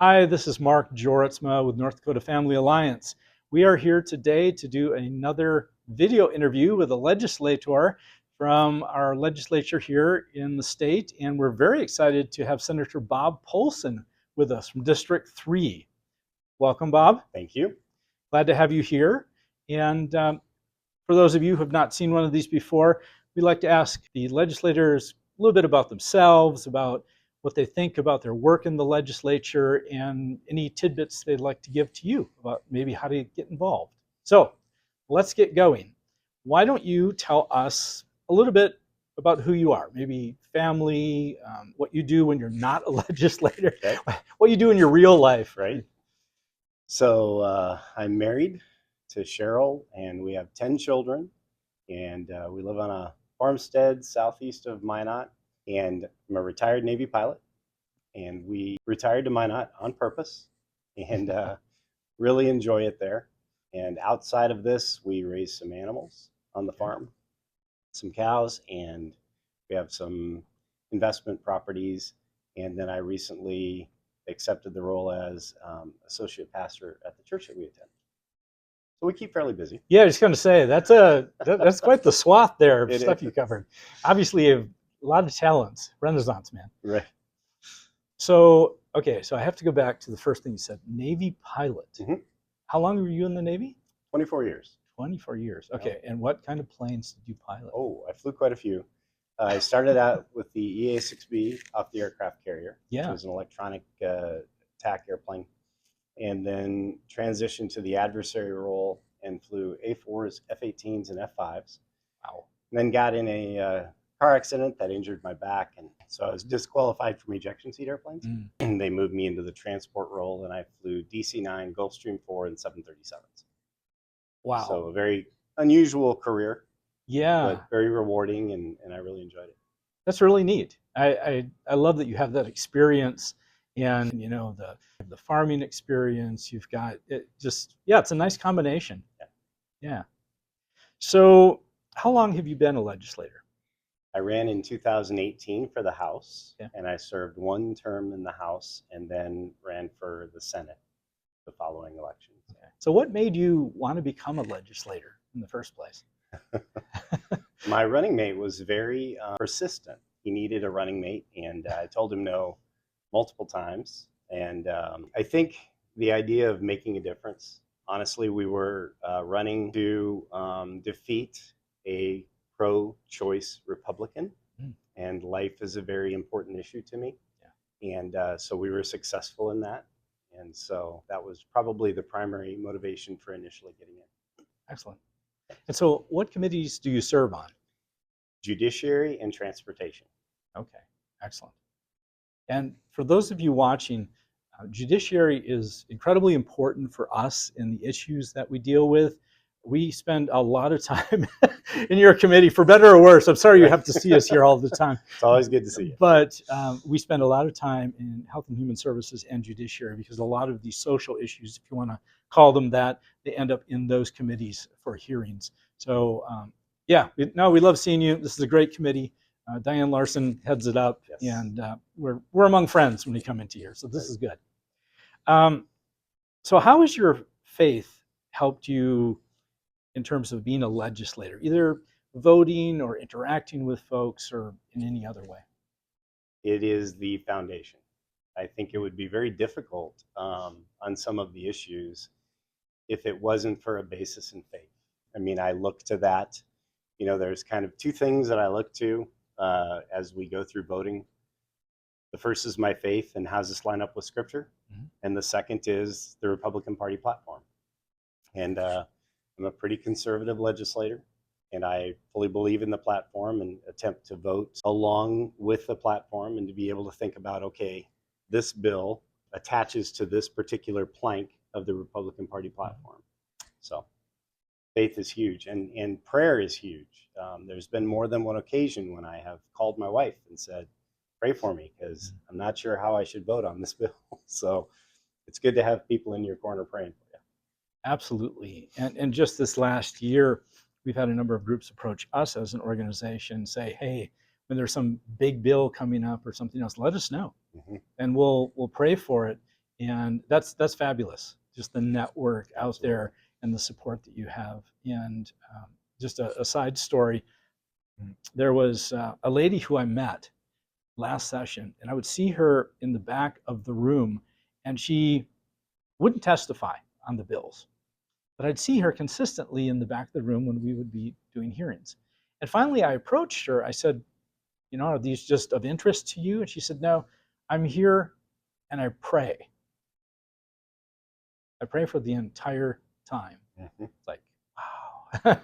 Hi, this is Mark Joritsma with North Dakota Family Alliance. We are here today to do another video interview with a legislator from our legislature here in the state, and we're very excited to have Senator Bob Paulson with us from District 3. Welcome, Bob. Thank you. Glad to have you here. And for those of you who have not seen one of these before, we'd like to ask the legislators a little bit about themselves, about what they think about their work in the legislature, and any tidbits they'd like to give to you about maybe how to get involved. So let's get going. Why don't you tell us a little bit about who you are, maybe family, what you do when you're not a legislator, Okay. what you do in your real life. Right. So I'm married to Cheryl, and we have 10 children, and we live on a farmstead southeast of Minot. And I'm a retired Navy pilot, and we retired to Minot on purpose and really enjoy it there. And outside of this, we raise some animals on the farm, some cows, and we have some investment properties. And then I recently accepted the role as associate pastor at the church that we attend. So we keep fairly busy. Yeah, I was going to say, that's quite the swath there of stuff you covered. Obviously, you have a lot of talents, Renaissance man. Right. So, okay, so I have to go back to the first thing you said, Navy pilot. Mm-hmm. How long were you in the Navy? 24 years. 24 years. Okay, and what kind of planes did you pilot? Oh, I flew quite a few. I started out with the EA-6B off the aircraft carrier, which was an electronic attack airplane, and then transitioned to the adversary role and flew A4s, F-18s, and F-5s. Wow. And then got in a car accident that injured my back, and so I was disqualified from ejection seat airplanes. And they moved me into the transport role, and I flew DC-9, Gulfstream 4, and 737s. Wow. So a very unusual career. Yeah. But very rewarding, and I really enjoyed it. That's really neat. I love that you have that experience, and you know the farming experience. You've got it. Just it's a nice combination. Yeah. So how long have you been a legislator? I ran in 2018 for the House, and I served one term in the House, and then ran for the Senate the following election. Okay. So what made you want to become a legislator in the first place? My running mate was very persistent. He needed a running mate, and I told him no multiple times. And I think the idea of making a difference, honestly, we were running to defeat a pro-choice Republican, and life is a very important issue to me. And so we were successful in that. And so that was probably the primary motivation for initially getting in. Excellent. And so what committees do you serve on? Judiciary and Transportation. Okay, excellent. And for those of you watching, judiciary is incredibly important for us in the issues that we deal with. We spend a lot of time in your committee, for better or worse. I'm sorry you have to see us here all the time. It's always good to see you. But we spend a lot of time in Health and Human Services and Judiciary, because a lot of these social issues, if you want to call them that, they end up in those committees for hearings. So we love seeing you. This is a great committee. Diane Larson heads it up, and we're among friends when we come into here. So this is good. So how has your faith helped you in terms of being a legislator, either voting or interacting with folks or in any other way? It is the foundation. I think it would be very difficult on some of the issues if it wasn't for a basis in faith. I mean, I look to that. You know, there's kind of two things that I look to as we go through voting. The first is my faith, and how does this line up with Scripture? And the second is the Republican Party platform. And I'm a pretty conservative legislator, and I fully believe in the platform and attempt to vote along with the platform, and to be able to think about, okay, this bill attaches to this particular plank of the Republican Party platform. So faith is huge, and prayer is huge. There's been more than one occasion when I have called my wife and said, pray for me, because I'm not sure how I should vote on this bill. So it's good to have people in your corner praying for you. Absolutely. And just this last year, we've had a number of groups approach us as an organization, say, hey, when there's some big bill coming up or something else, let us know. And we'll pray for it. And that's fabulous. Just the network out Absolutely. there and the support that you have. And just a side story, there was a lady who I met last session, and I would see her in the back of the room, and she wouldn't testify on the bills, but I'd see her consistently in the back of the room when we would be doing hearings. And finally, I approached her. I said, are these just of interest to you? And she said, no, I'm here and I pray. I pray for the entire time. Mm-hmm. It's like, wow.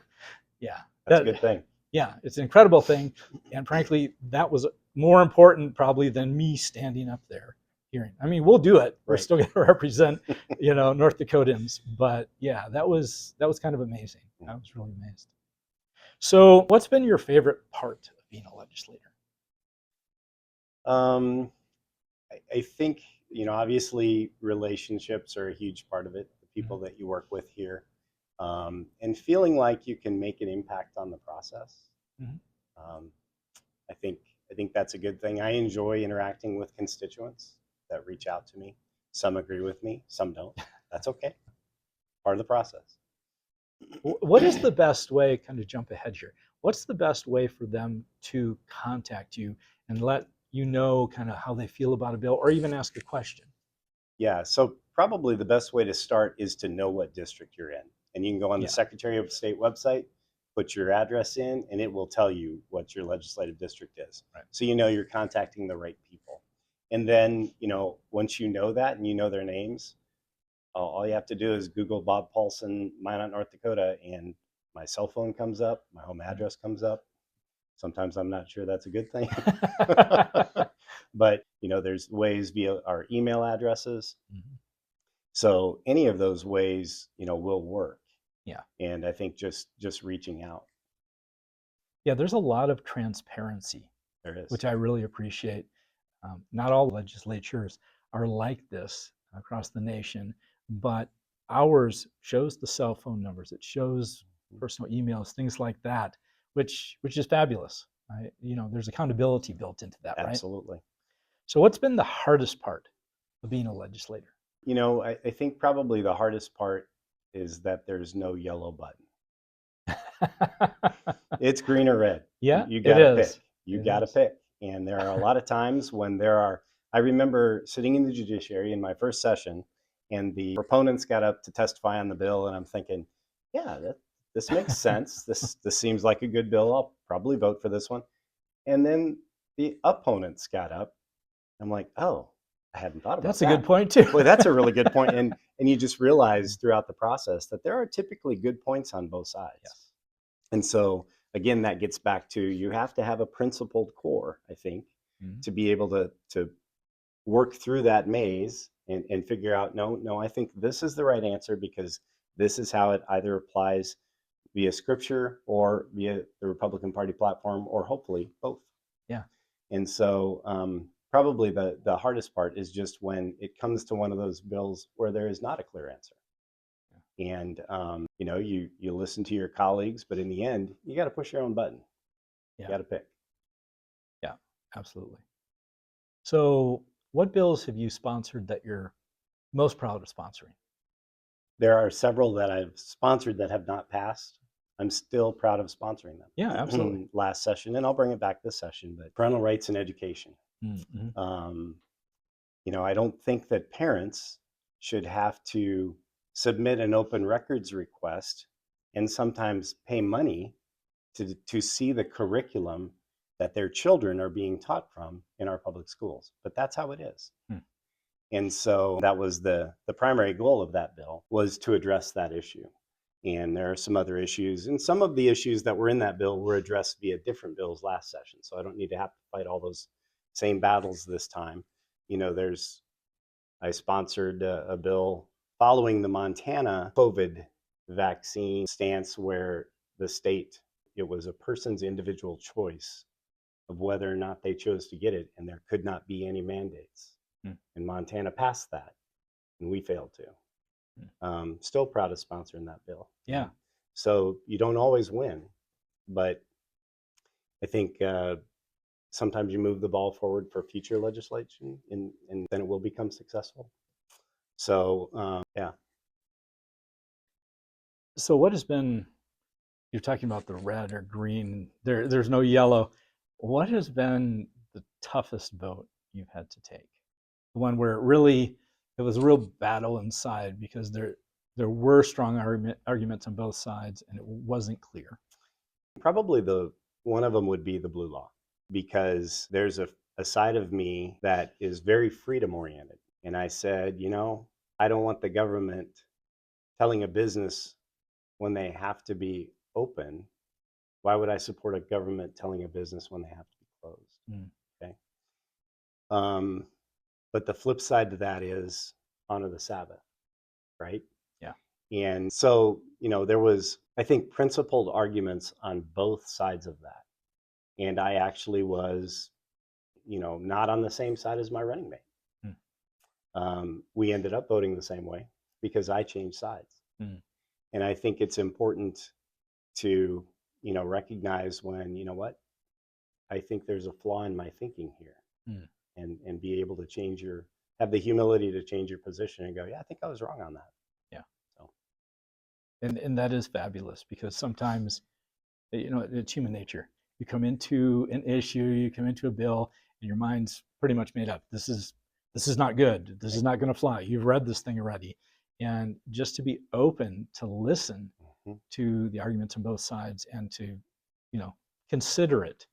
Yeah. That's a good thing. Yeah, it's an incredible thing. And frankly, that was more important probably than me standing up there hearing. I mean, we'll do it. We're Right. still going to represent, North Dakotans. But yeah, that was kind of amazing. I was really amazed. So what's been your favorite part of being a legislator? I think, obviously relationships are a huge part of it, the people that you work with here, and feeling like you can make an impact on the process. Mhm. I think that's a good thing. I enjoy interacting with constituents that reach out to me. Some agree with me, some don't. That's okay. Part of the process. What is the best way, kind of jump ahead here, what's the best way for them to contact you and let you know kind of how they feel about a bill or even ask a question? Yeah, so probably the best way to start is to know what district you're in. And you can go on the Yeah. Secretary of State website, put your address in, and it will tell you what your legislative district is. Right. So you're contacting the right people. And then, once you know that and you know their names, all you have to do is Google Bob Paulson, Minot, North Dakota, and my cell phone comes up, my home address comes up. Sometimes I'm not sure that's a good thing. But, there's ways via our email addresses. Mhm. So any of those ways, will work. Yeah. And I think just reaching out. Yeah, there's a lot of transparency, There is. which I really appreciate. Not all legislatures are like this across the nation, but ours shows the cell phone numbers. It shows personal emails, things like that, which is fabulous. There's accountability built into that, right? Absolutely. So, what's been the hardest part of being a legislator? I think probably the hardest part is that there's no yellow button. It's green or red. Yeah, You it got to is. pick. You It got to is. pick. And there are a lot of times when I remember sitting in the judiciary in my first session, and the proponents got up to testify on the bill, and I'm thinking, yeah, this makes sense. This seems like a good bill. I'll probably vote for this one. And then the opponents got up. I'm like, oh, I hadn't thought about That's that. a good point too. Boy, that's a really good point. And you just realize throughout the process that there are typically good points on both sides. Yes. And so again, that gets back to you have to have a principled core, I think, Mhm. to be able to work through that maze and figure out, no, I think this is the right answer because this is how it either applies via scripture or via the Republican Party platform, or hopefully both. Yeah. And so probably the hardest part is just when it comes to one of those bills where there is not a clear answer. And you listen to your colleagues, but in the end, you got to push your own button. You Yeah. got to pick. Yeah. Absolutely. So, what bills have you sponsored that you're most proud of sponsoring? There are several that I've sponsored that have not passed. I'm still proud of sponsoring them. Yeah, absolutely. Last session, and I'll bring it back this session, but parental rights in education. Mm-hmm. I don't think that parents should have to submit an open records request and sometimes pay money to see the curriculum that their children are being taught from in our public schools. But that's how it is. And so that was the primary goal of that bill, was to address that issue. And there are some other issues, and some of the issues that were in that bill were addressed via different bills last session. So I don't need to have to fight all those same battles this time. I sponsored a bill following the Montana COVID vaccine stance, where the state, it was a person's individual choice of whether or not they chose to get it, and there could not be any mandates. And Montana passed that, and we failed to. Still proud of sponsoring that bill. Yeah. So you don't always win, but I think sometimes you move the ball forward for future legislation, and then it will become successful. So, yeah. So what has been, you're talking about the red or green, there's no yellow. What has been the toughest vote you've had to take? The one where it was a real battle inside because there were strong arguments on both sides and it wasn't clear. Probably one of them would be the blue law, because there's a side of me that is very freedom oriented. And I said, I don't want the government telling a business when they have to be open. Why would I support a government telling a business when they have to be closed? Mm. Okay. But the flip side to that is honor the Sabbath, right? Yeah. And so, there was, I think, principled arguments on both sides of that. And I actually was, not on the same side as my running mate. We ended up voting the same way because I changed sides. And I think it's important to, recognize when, I think there's a flaw in my thinking here, and be able to have the humility to change your position and go, yeah, I think I was wrong on that. Yeah. So. And that is fabulous because sometimes, it's human nature. You come into an issue, you come into a bill, and your mind's pretty much made up. This is not good. This is not going to fly. You've read this thing already. And just to be open to listen to the arguments on both sides and to, consider it,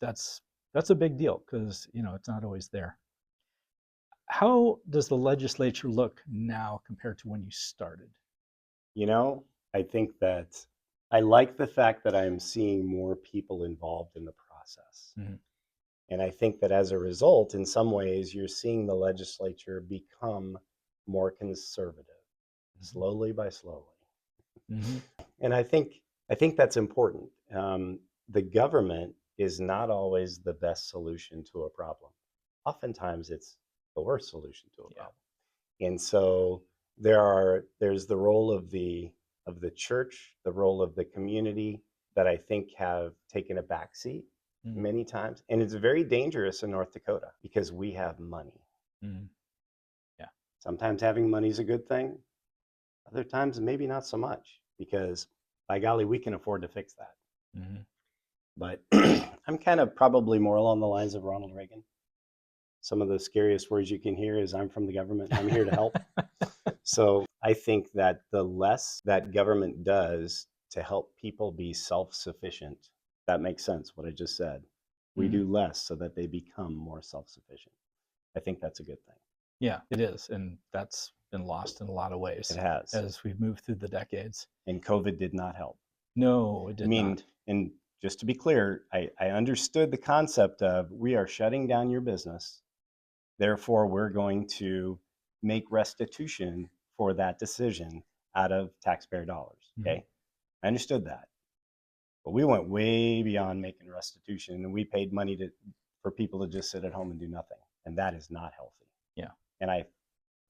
that's a big deal because, it's not always there. How does the legislature look now compared to when you started? I think that I like the fact that I'm seeing more people involved in the process. And I think that as a result, in some ways, you're seeing the legislature become more conservative, slowly by slowly. And I think that's important. The government is not always the best solution to a problem. Oftentimes, it's the worst solution to a problem. And so there's the role of the church, the role of the community that I think have taken a backseat many times. And it's very dangerous in North Dakota because we have money. Yeah. Sometimes having money is a good thing. Other times, maybe not so much, because by golly, we can afford to fix that. But I'm kind of probably more along the lines of Ronald Reagan. Some of the scariest words you can hear is, I'm from the government, I'm here to help. So I think that the less that government does to help people be self-sufficient, that makes sense, what I just said. We do less so that they become more self-sufficient. I think that's a good thing. Yeah, it is. And that's been lost in a lot of ways. It has. As we've moved through the decades. And COVID did not help. No, it did not. And just to be clear, I understood the concept of, we are shutting down your business. Therefore, we're going to make restitution for that decision out of taxpayer dollars. Okay. I understood that. But we went way beyond making restitution, and we paid money for people to just sit at home and do nothing. And that is not healthy. Yeah. And I'm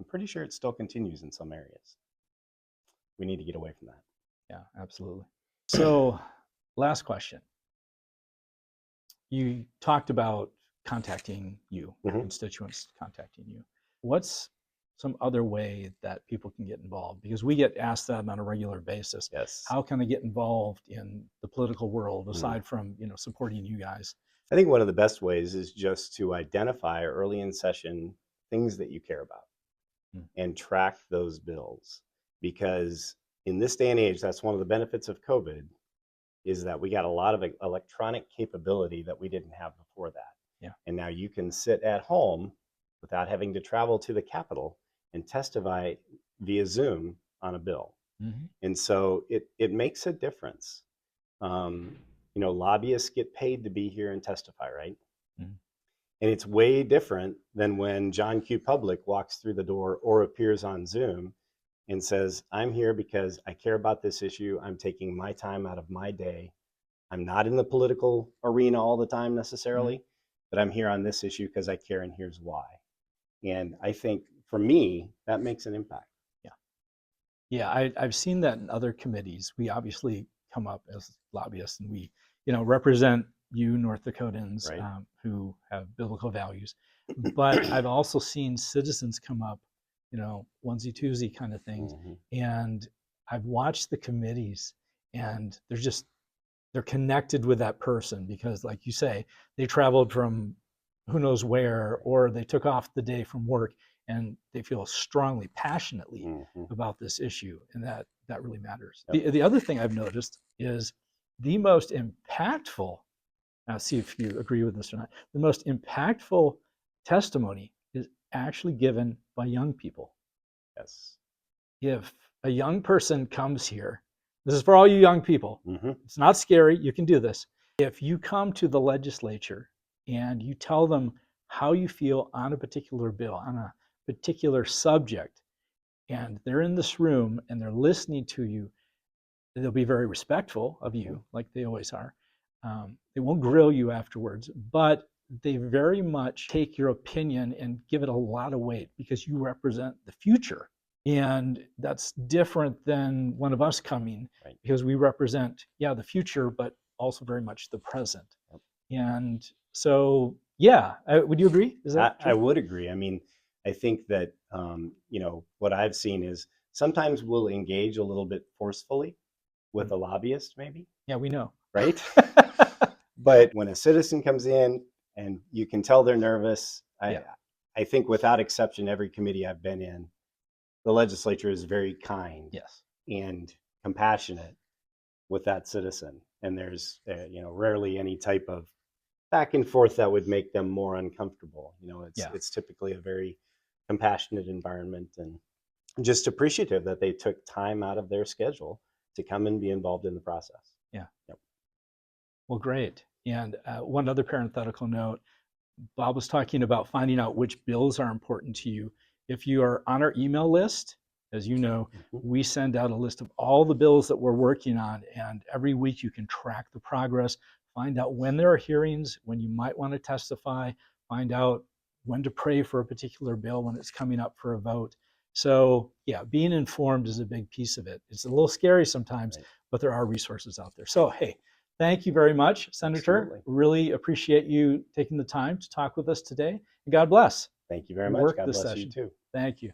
pretty sure it still continues in some areas. We need to get away from that. Yeah, absolutely. So, last question. You talked about contacting you, constituents contacting you. What's some other way that people can get involved? Because we get asked that on a regular basis. Yes. How can I get involved in the political world aside from, supporting you guys? I think one of the best ways is just to identify early in session things that you care about and track those bills. Because in this day and age, that's one of the benefits of COVID, is that we got a lot of electronic capability that we didn't have before that. Yeah. And now you can sit at home without having to travel to the Capitol and testify via Zoom on a bill. And so it makes a difference. Lobbyists get paid to be here and testify, right? And it's way different than when John Q. Public walks through the door or appears on Zoom and says, I'm here because I care about this issue. I'm taking my time out of my day. I'm not in the political arena all the time necessarily, but I'm here on this issue because I care, and here's why. And I think for me, that makes an impact. Yeah, I've seen that in other committees. We obviously come up as lobbyists, and we, represent you North Dakotans who have biblical values. But I've also seen citizens come up onesie twosie kind of things. Mhm. And I've watched the committees, and they're connected with that person because, like you say, they traveled from who knows where, or they took off the day from work, and they feel strongly, passionately Mhm. about this issue, and that really matters. Yep. The other thing I've noticed is the most impactful. Now, see if you agree with this or not. The most impactful testimony is actually given by young people. Yes. If a young person comes here, this is for all you young people. Mhm. It's not scary. You can do this. If you come to the legislature and you tell them how you feel on a particular bill, on a particular subject, and they're in this room and they're listening to you, they'll be very respectful of you, like they always are. They won't grill you afterwards, but they very much take your opinion and give it a lot of weight because you represent the future. And that's different than one of us coming, Right. because we represent, the future, but also very much the present. Yep. And so, would you agree? Is that I true? would agree. I mean, I think that what I've seen is sometimes we'll engage a little bit forcefully with a lobbyist, maybe, Yeah, we know. right? But when a citizen comes in and you can tell they're nervous, Yeah. I think without exception, every committee I've been in, the legislature is very kind Yes. and compassionate with that citizen, and there's rarely any type of back and forth that would make them more uncomfortable. Yeah. It's typically a very compassionate environment, and just appreciative that they took time out of their schedule to come and be involved in the process. Yeah. Yep. Well, great. And one other parenthetical note, Bob was talking about finding out which bills are important to you. If you are on our email list, as you know, Mhm. we send out a list of all the bills that we're working on, and every week you can track the progress, find out when there are hearings, when you might want to testify, find out when to pray for a particular bill when it's coming up for a vote. So, being informed is a big piece of it. It's a little scary sometimes, Right. but there are resources out there. So, hey, thank you very much, Senator. Absolutely. Really appreciate you taking the time to talk with us today. And God bless. Thank you very We much. worked God this bless you session. too. Thank you.